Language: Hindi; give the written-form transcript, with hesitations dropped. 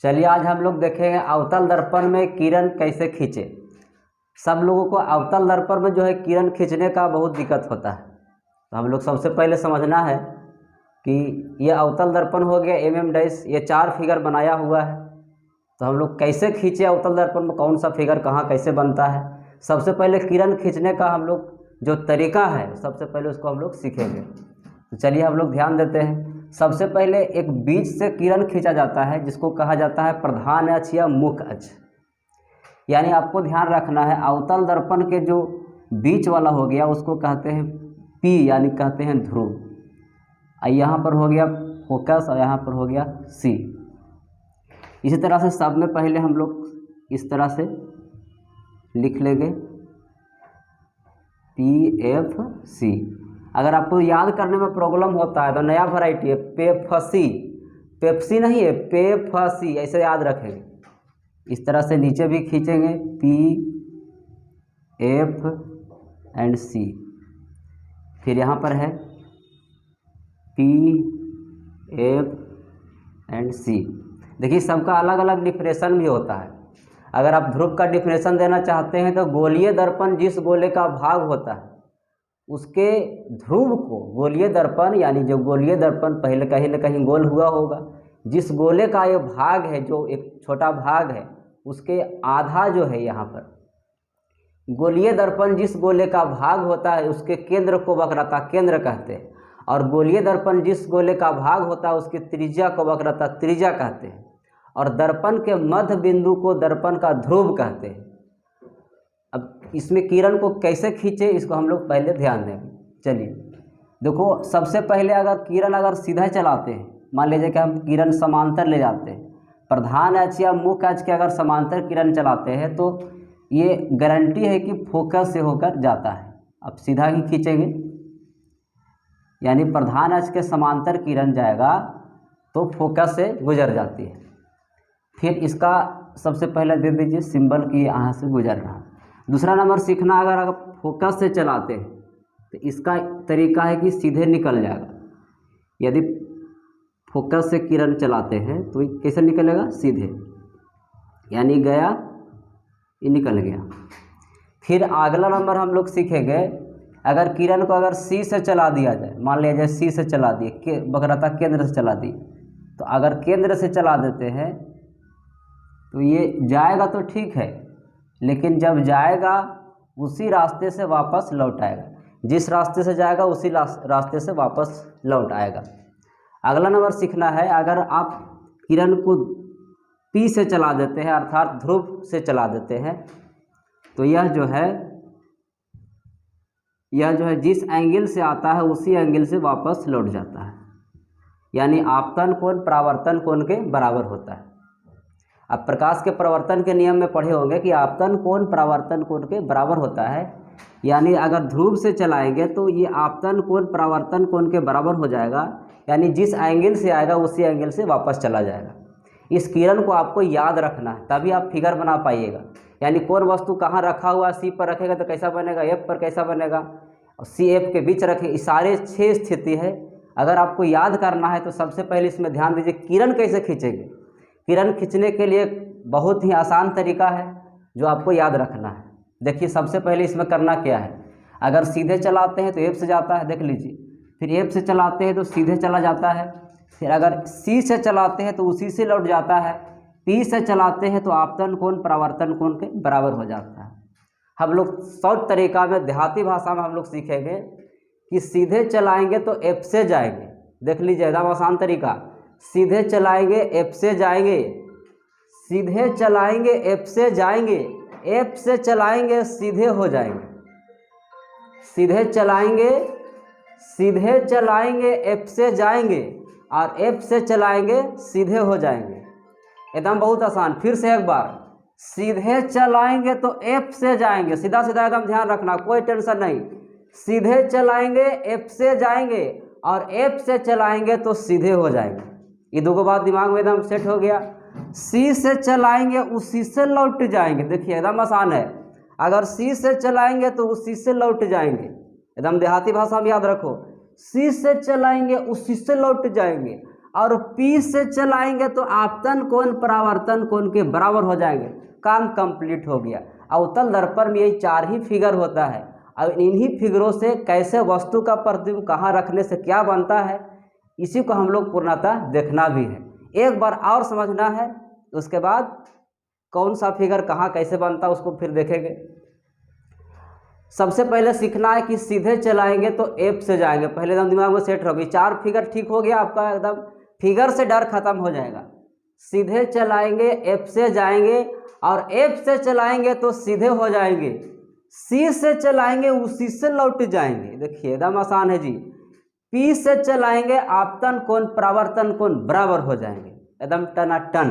चलिए आज हम लोग देखेंगे अवतल दर्पण में किरण कैसे खींचे। सब लोगों को अवतल दर्पण में जो है किरण खींचने का बहुत दिक्कत होता है। तो हम लोग सबसे पहले समझना है कि ये अवतल दर्पण हो गया डैश, ये 4 फिगर बनाया हुआ है। तो हम लोग कैसे खींचे अवतल दर्पण में, कौन सा फिगर कहाँ कैसे बनता है। सबसे पहले किरण खींचने का हम लोग जो तरीका है सबसे पहले उसको हम लोग सीखेंगे। तो चलिए हम लोग ध्यान देते हैं। सबसे पहले एक बीच से किरण खींचा जाता है जिसको कहा जाता है प्रधान अक्ष या मुख्य अक्ष। यानी आपको ध्यान रखना है अवतल दर्पण के जो बीच वाला हो गया उसको कहते हैं पी, यानी कहते हैं ध्रुव। यहाँ पर हो गया फोकस और यहाँ पर हो गया सी। इसी तरह से सब में पहले हम लोग इस तरह से लिख लेंगे PFC। अगर आपको याद करने में प्रॉब्लम होता है तो नया वैरायटी है पेप्सी, पेप्सी नहीं है पेप्सी, ऐसे याद रखेंगे। इस तरह से नीचे भी खींचेंगे PFC। फिर यहाँ पर है PFC। देखिए सबका अलग अलग डिफरेंशन भी होता है। अगर आप ध्रुव का डिफरेंशन देना चाहते हैं तो गोलीय दर्पण जिस गोले का भाग होता है उसके ध्रुव को गोलीय दर्पण, यानी जो गोलीय दर्पण पहले कहीं न कहीं गोल हुआ होगा, जिस गोले का ये भाग है जो एक छोटा भाग है उसके आधा जो है यहाँ पर गोलीय दर्पण जिस गोले का भाग होता है उसके केंद्र को वक्रता केंद्र कहते हैं, और गोलीय दर्पण जिस गोले का भाग होता है उसकी त्रिज्या को वक्रता त्रिज्या कहते हैं, और दर्पण के मध्य बिंदु को दर्पण का ध्रुव कहते हैं। अब इसमें किरण को कैसे खींचे इसको हम लोग पहले ध्यान देंगे। चलिए देखो, सबसे पहले अगर किरण अगर सीधा चलाते हैं, मान लीजिए कि हम किरण समांतर ले जाते हैं, प्रधान अक्ष या मुख्य अक्ष के अगर समांतर किरण चलाते हैं तो ये गारंटी है कि फोकस से होकर जाता है। अब सीधा ही खींचेंगे यानी प्रधान अक्ष के समांतर किरण जाएगा तो फोकस से गुजर जाती है। फिर इसका सबसे पहले दे दीजिए सिंबल कि यहाँ से गुजर रहा है। दूसरा नंबर सीखना, अगर आप फोकस से चलाते हैं तो इसका तरीका है कि सीधे निकल जाएगा। यदि फोकस से किरण चलाते हैं तो कैसे निकलेगा, सीधे, यानी गया ये निकल गया। फिर अगला नंबर हम लोग सीखेंगे, अगर किरण को अगर सी से चला दिया जाए, मान लीजिए सी से चला दिए, वक्रता केंद्र से चला दी, तो अगर केंद्र से चला देते हैं तो ये जाएगा तो ठीक है, लेकिन जब जाएगा उसी रास्ते से वापस लौट आएगा। जिस रास्ते से जाएगा उसी रास्ते से वापस लौट आएगा। अगला नंबर सीखना है, अगर आप किरण को पी से चला देते हैं अर्थात ध्रुव से चला देते हैं तो यह जो है जिस एंगल से आता है उसी एंगल से वापस लौट जाता है, यानी आपतन कोण परावर्तन कोण के बराबर होता है। अब प्रकाश के प्रवर्तन के नियम में पढ़े होंगे कि आपतन कोण परावर्तन कोण के बराबर होता है, यानी अगर ध्रुव से चलाएंगे तो ये आपतन कोण परावर्तन कोण के बराबर हो जाएगा, यानी जिस एंगल से आएगा उसी एंगल से वापस चला जाएगा। इस किरण को आपको याद रखना है तभी आप फिगर बना पाइएगा। यानी कौन वस्तु कहाँ रखा हुआ, सी पर रखेगा तो कैसा बनेगा, एफ पर कैसा बनेगा, और सी एफ के बीच रखे, सारे 6 स्थिति है। अगर आपको याद करना है तो सबसे पहले इसमें ध्यान दीजिए किरण कैसे खींचेंगे। किरण खींचने के लिए बहुत ही आसान तरीका है जो आपको याद रखना है। देखिए सबसे पहले इसमें करना क्या है, अगर सीधे चलाते हैं तो एफ से जाता है, देख लीजिए, फिर एफ से चलाते हैं तो सीधे चला जाता है, फिर अगर सी से चलाते हैं तो उसी से लौट जाता है, पी से चलाते हैं तो आपतन कोण परावर्तन कोण के बराबर हो जाता है। हम लोग शॉर्ट तरीका में देहाती भाषा में हम लोग सीखेंगे कि सीधे चलाएंगे तो एफ से जाएंगे, देख लीजिए एकदम आसान तरीका, सीधे चलाएंगे एफ से जाएंगे, सीधे चलाएंगे एफ से जाएंगे, एफ से चलाएंगे सीधे हो जाएंगे, सीधे चलाएंगे एफ से जाएंगे और एफ से चलाएंगे सीधे हो जाएंगे। एकदम बहुत आसान। फिर से एक बार, सीधे चलाएंगे तो एफ से जाएंगे, सीधा सीधा एकदम ध्यान रखना, कोई टेंशन नहीं, सीधे चलाएंगे एफ से जाएंगे और एफ से चलाएंगे तो सीधे हो जाएंगे। ये दो बात दिमाग में एकदम सेट हो गया। सी से चलाएंगे उसी से लौट जाएंगे, देखिए एकदम आसान है, अगर सी से चलाएंगे तो उसी से लौट जाएंगे, एकदम देहाती भाषा में याद रखो, सी से चलाएंगे उसी से लौट जाएंगे, और पी से चलाएंगे तो आपतन कोण परावर्तन कोण के बराबर हो जाएंगे। काम कंप्लीट हो गया। अवतल दर्पण में यही 4 ही फिगर होता है। अब इन्हीं फिगरों से कैसे वस्तु का प्रतिबिंब कहाँ रखने से क्या बनता है, इसी को हम लोग पूर्णतः देखना भी है, एक बार और समझना है। उसके बाद कौन सा फिगर कहाँ कैसे बनता है उसको फिर देखेंगे। सबसे पहले सीखना है कि सीधे चलाएंगे तो एफ से जाएंगे, पहले एकदम दिमाग में सेट रहोगे। 4 फिगर ठीक हो गया आपका, एकदम फिगर से डर खत्म हो जाएगा। सीधे चलाएंगे एफ से जाएंगे, और एफ से चलाएंगे तो सीधे हो जाएंगे, सी से चलाएंगे उसी से लौट जाएंगे। देखिए एकदम आसान है जी। पी से चलाएंगे आपतन कोण परावर्तन कोण बराबर हो जाएंगे, एकदम टनाटन।